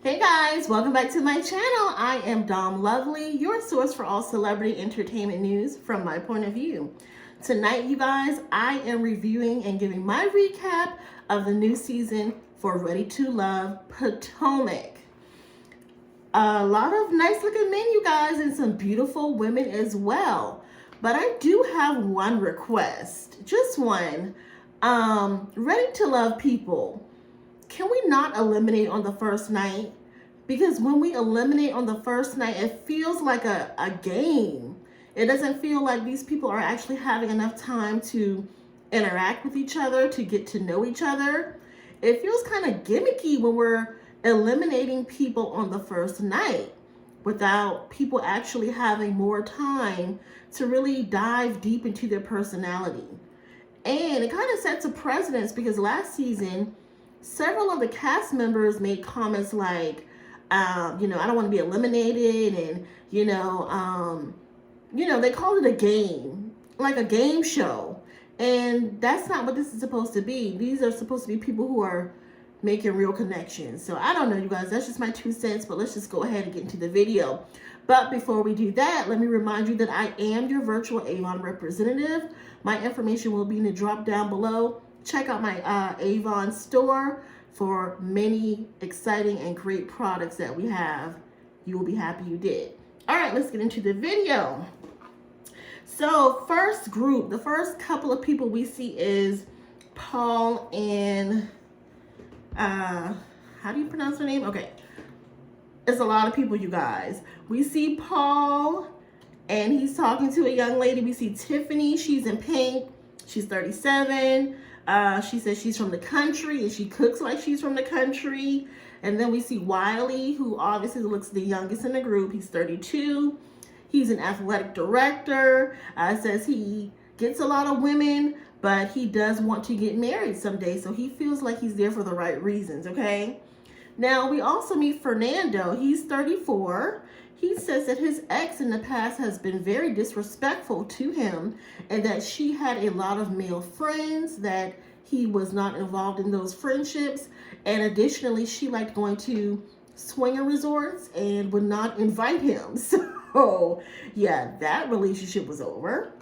Hey guys, welcome back to my channel. I am Dom Lovely, your source for all celebrity entertainment news from my point of view. Tonight, you guys, I am reviewing and giving my recap of the new season for Ready to Love Potomac. A lot of nice looking men, you guys, and some beautiful women as well. But I do have one request, just one. Ready to Love people, can we not eliminate on the first night? Because when we eliminate on the first night, it feels like a game. It doesn't feel like these people are actually having enough time to interact with each other, to get to know each other. It feels kind of gimmicky when we're eliminating people on the first night without people actually having more time to really dive deep into their personality. And it kind of sets a precedence because last season, several of the cast members made comments like, I don't want to be eliminated, and they called it a game, like a game show, and that's not what this is supposed to be. These are supposed to be people who are making real connections. So I don't know, you guys. That's just my 2 cents. But let's just go ahead and get into the video. But before we do that, let me remind you that I am your virtual Avon representative. My information will be in the drop down below. Check out my Avon store for many exciting and great products that we have. You will be happy you did. All right, let's get into the video. So first group, the first couple of people we see is Paul and, how do you pronounce her name? Okay. It's a lot of people, you guys. We see Paul, and he's talking to a young lady. We see Tiffani. She's in pink. She's 37. She says she's from the country, and she cooks like she's from the country. And then we see Wiley, who obviously looks the youngest in the group. He's 32. He's an athletic director. Says he gets a lot of women, but he does want to get married someday. So he feels like he's there for the right reasons, okay? Now, we also meet Fernando. He's 34. He says that his ex in the past has been very disrespectful to him and that she had a lot of male friends, that he was not involved in those friendships. And additionally, she liked going to swinger resorts and would not invite him. So, yeah, that relationship was over.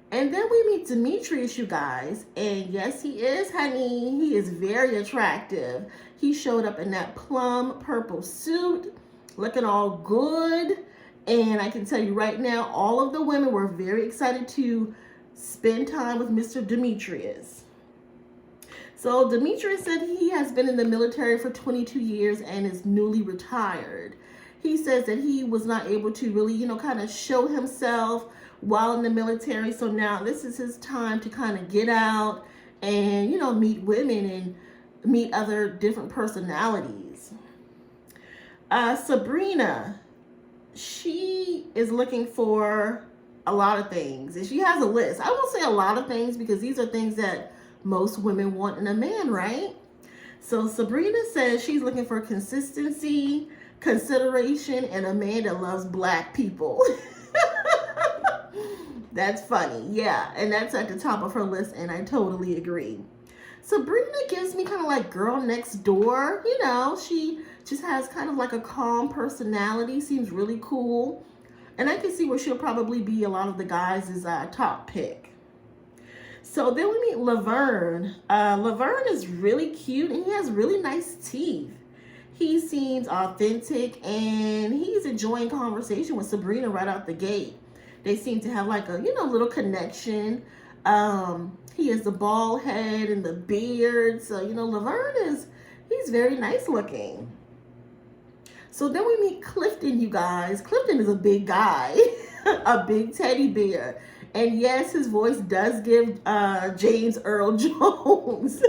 And then we meet Demetrius, you guys. And yes, he is, honey. He is very attractive. He showed up in that plum purple suit, looking all good. And I can tell you right now, all of the women were very excited to spend time with Mr. Demetrius. So Demetrius said he has been in the military for 22 years and is newly retired. He says that he was not able to really, kind of show himself while in the military. So now this is his time to kind of get out and, meet women and meet other different personalities. Sabrina, she is looking for a lot of things, and she has a list. I won't say a lot of things because these are things that most women want in a man, right? So Sabrina says she's looking for consistency, consideration, and a man that loves black people. That's funny, yeah, and that's at the top of her list, and I totally agree. Sabrina gives me kind of like girl next door. She just has kind of like a calm personality, seems really cool. And I can see where she'll probably be a lot of the guys' top pick. So then we meet Laverne. Laverne is really cute, and he has really nice teeth. He seems authentic, and he's enjoying conversation with Sabrina right out the gate. They seem to have like a, little connection. He has the bald head and the beard. So, Laverne he's very nice looking. So then we meet Clifton, you guys. Clifton is a big guy, a big teddy bear. And yes, his voice does give James Earl Jones.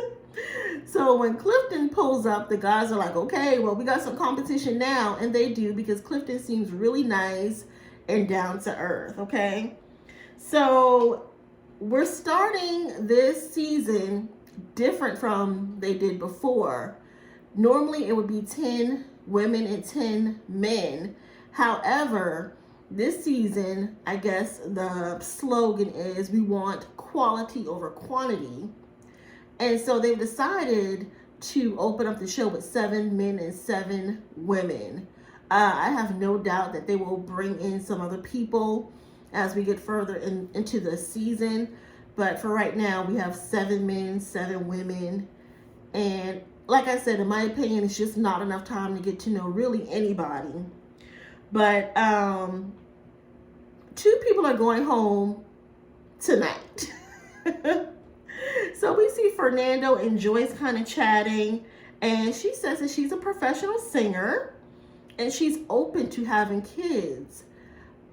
So when Clifton pulls up, the guys are like, okay, well, we got some competition now. And they do, because Clifton seems really nice and down to earth, okay? So we're starting this season different from they did before. Normally it would be 10 women and 10 men. However, this season, I guess the slogan is we want quality over quantity. And so they've decided to open up the show with 7 men and 7 women. I have no doubt that they will bring in some other people as we get further into the season. But for right now, we have 7 men, 7 women. And like I said, in my opinion, it's just not enough time to get to know really anybody. But 2 people are going home tonight. So we see Fernando and Joyce kind of chatting, and she says that she's a professional singer and she's open to having kids.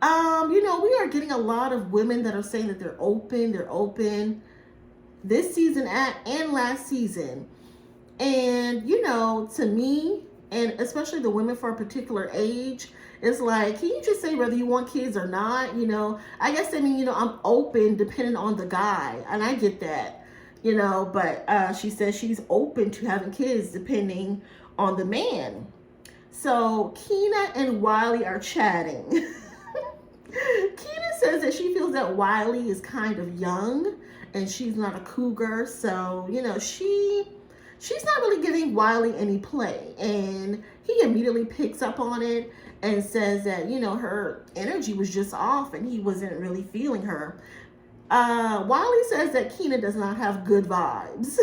You know, we are getting a lot of women that are saying that they're open this season and last season. And, you know, to me, and especially the women for a particular age, it's like, can you just say whether you want kids or not? You know, I guess, I mean, you know, I'm open depending on the guy, and I get that, you know, but she says she's open to having kids depending on the man. So Kina and Wiley are chatting. Kina says that she feels that Wiley is kind of young and she's not a cougar, so, you know, she's not really giving Wiley any play, and he immediately picks up on it and says that, you know, her energy was just off and he wasn't really feeling her. Wiley says that Kina does not have good vibes.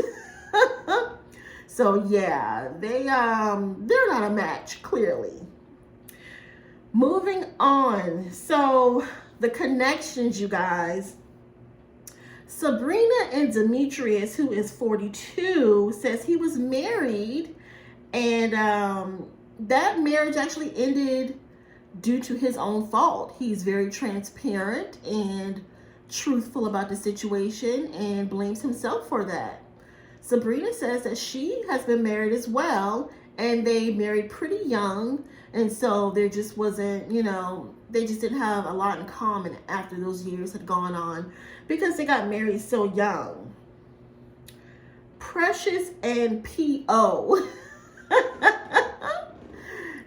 So yeah, they're not a match, clearly. Moving on. So the connections, you guys. Sabrina and Demetrius, who is 42, says he was married, and that marriage actually ended due to his own fault. He's very transparent and truthful about the situation and blames himself for that. Sabrina says that she has been married as well, and they married pretty young, and so there just wasn't, you know, they just didn't have a lot in common after those years had gone on because they got married so young. Precious and P.O.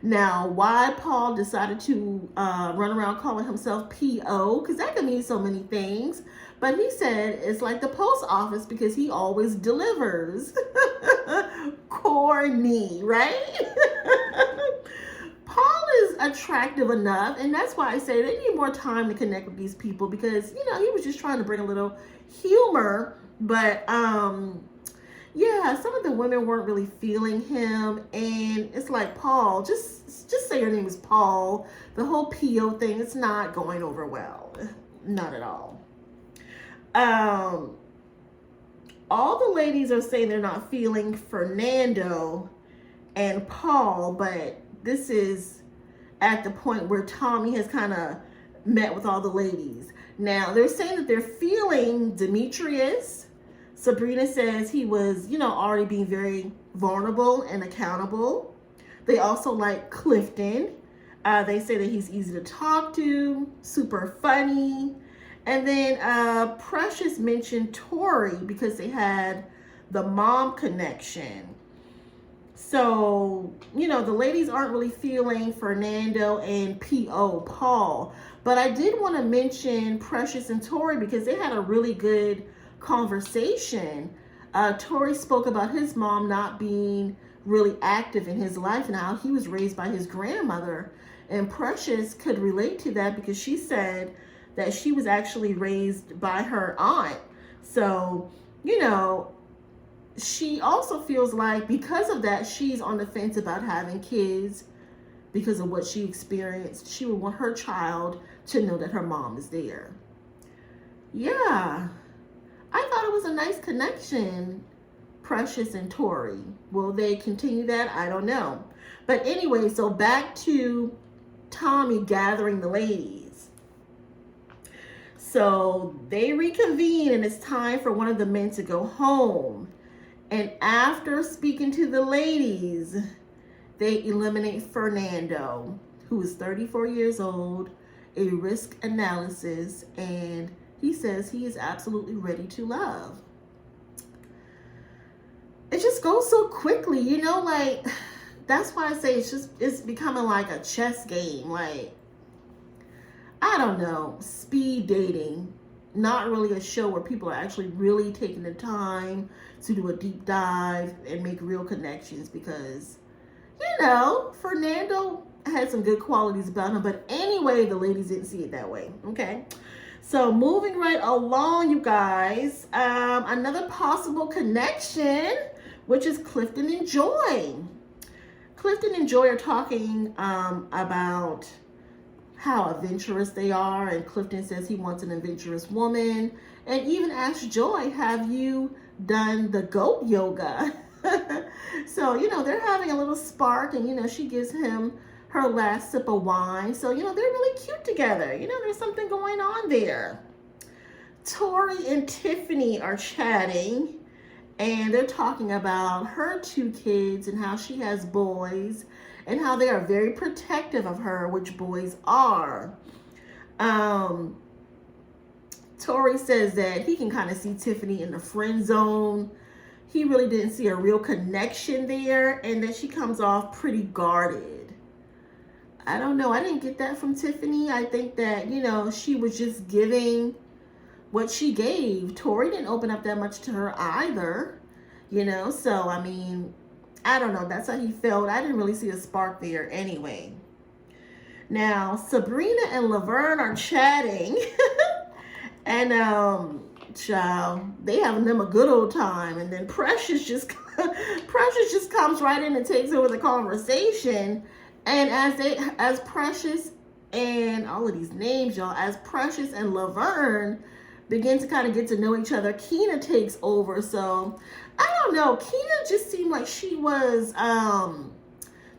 Now, why Paul decided to run around calling himself P.O., because that can mean so many things, but he said it's like the post office because he always delivers. Corny, right? Paul is attractive enough, and that's why I say they need more time to connect with these people, because, you know, he was just trying to bring a little humor, but yeah, some of the women weren't really feeling him, and it's like, Paul, just say your name is Paul. The whole P.O. thing, it's not going over well. Not at all. All the ladies are saying they're not feeling Fernando and Paul, but this is at the point where Tommy has kind of met with all the ladies. Now, they're saying that they're feeling Demetrius. Sabrina says he was, you know, already being very vulnerable and accountable. They also like Clifton. They say that he's easy to talk to, super funny. And then Precious mentioned Tory because they had the mom connection. So, you know, the ladies aren't really feeling Fernando and P.O. Paul. But I did want to mention Precious and Tory because they had a really good conversation. Tory spoke about his mom not being really active in his life and how he was raised by his grandmother. And Precious could relate to that because she said that she was actually raised by her aunt. So, you know, she also feels like because of that, she's on the fence about having kids because of what she experienced. She would want her child to know that her mom is there. Yeah, I thought it was a nice connection, Precious and Tory. Will they continue that? I don't know. But anyway, so back to Tommy gathering the ladies. So they reconvene and it's time for one of the men to go home. And after speaking to the ladies, they eliminate Fernando, who is 34 years old, a risk analysis, and he says he is absolutely ready to love. It just goes so quickly, you know, like, that's why I say it's becoming like a chess game. Like, I don't know, speed dating not really a show where people are actually really taking the time to do a deep dive and make real connections, because, Fernando had some good qualities about him. But anyway, the ladies didn't see it that way. Okay. So moving right along, you guys, another possible connection, which is Clifton and Joy. Clifton and Joy are talking about how adventurous they are, and Clifton says he wants an adventurous woman, and even asks Joy, have you done the goat yoga? So, they're having a little spark, and, she gives him her last sip of wine. So, they're really cute together. There's something going on there. Tory and Tiffani are chatting, and they're talking about her 2 kids and how she has boys and how they are very protective of her, which boys are. Tory says that he can kind of see Tiffani in the friend zone. He really didn't see a real connection there, and that she comes off pretty guarded. I don't know. I didn't get that from Tiffani. I think that, she was just giving what she gave. Tory didn't open up that much to her either, So, I mean, I don't know. That's how he felt. I didn't really see a spark there anyway. Now, Sabrina and Laverne are chatting. And, child, they having them a good old time. And then Precious just comes right in and takes over the conversation. And as Precious and all of these names, y'all, as Precious and Laverne begin to kind of get to know each other, Kina takes over. So I don't know. Kina just seemed like she was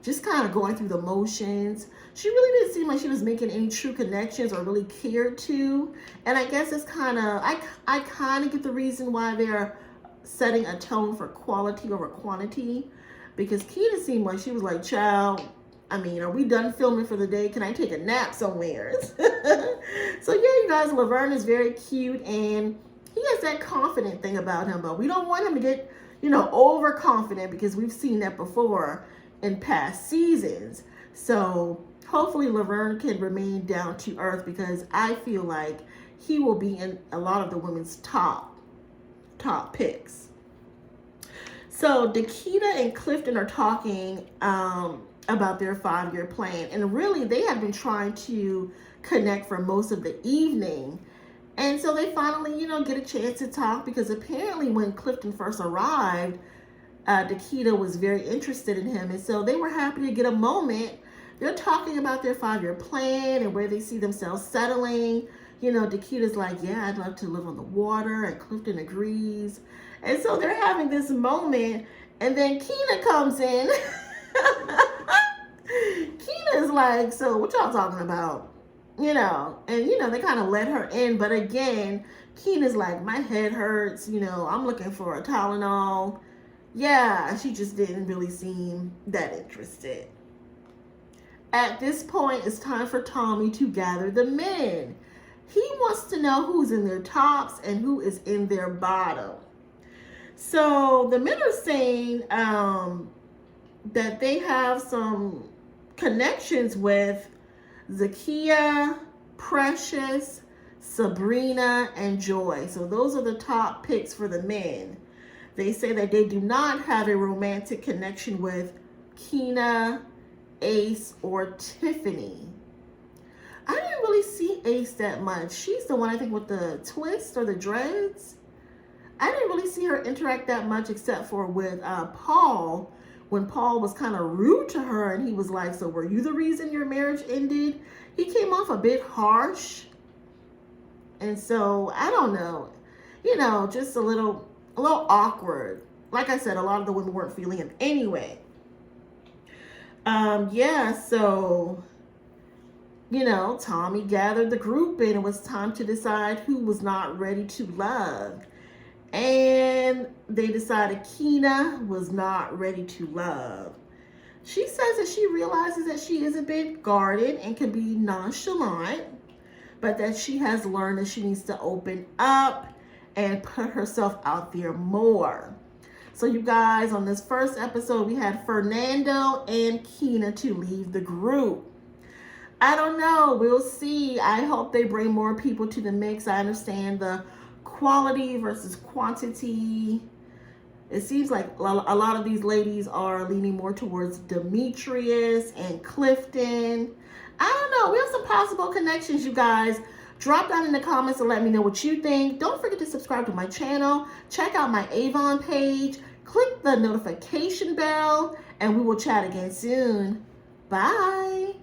just kind of going through the motions. She really didn't seem like she was making any true connections or really cared to. And I guess it's kind of, I kind of get the reason why they're setting a tone for quality over quantity. Because Kina seemed like she was like, child, I mean, are we done filming for the day? Can I take a nap somewhere? So yeah, you guys, Laverne is very cute, and he has that confident thing about him, but we don't want him to get, overconfident, because we've seen that before in past seasons. So hopefully Laverne can remain down to earth, because I feel like he will be in a lot of the women's top picks. So Dakiya and Clifton are talking about their 5-year plan, and really they have been trying to connect for most of the evening. And so they finally, get a chance to talk, because apparently when Clifton first arrived, Dakiya was very interested in him, and so they were happy to get a moment. They're talking about their 5-year plan and where they see themselves settling. Dakiya's like, yeah, I'd love to live on the water, and Clifton agrees. And so they're having this moment, and then Kina comes in. Kina is like, so what y'all talking about? And they kind of let her in, but again, Kina's like, my head hurts, I'm looking for a Tylenol. Yeah, she just didn't really seem that interested. At this point, it's time for Tommy to gather the men. He wants to know who's in their tops and who is in their bottom. So the men are saying that they have some connections with Dakiya, Precious, Sabrina, and Joy. So those are the top picks for the men. They say that they do not have a romantic connection with Kina, Ace, or Tiffani. I didn't really see Ace that much. She's the one, I think, with the twist or the dreads. I didn't really see her interact that much, except for with Paul, when Paul was kind of rude to her, and he was like, so were you the reason your marriage ended? He came off a bit harsh. And so, I don't know, just a little awkward. Like I said, a lot of the women weren't feeling him anyway. So, Tommy gathered the group, and it was time to decide who was not ready to love. And they decided Kina was not ready to love. She says that she realizes that she is a bit guarded and can be nonchalant, but that she has learned that she needs to open up and put herself out there more. So you guys, on this first episode, we had Fernando and Kina to leave the group. I don't know. We'll see. I hope they bring more people to the mix. I understand the quality versus quantity. It seems like a lot of these ladies are leaning more towards Demetrius and Clifton. I don't know. We have some possible connections, you guys. Drop down in the comments and let me know what you think. Don't forget to subscribe to my channel. Check out my Avon page. Click the notification bell, and we will chat again soon. Bye.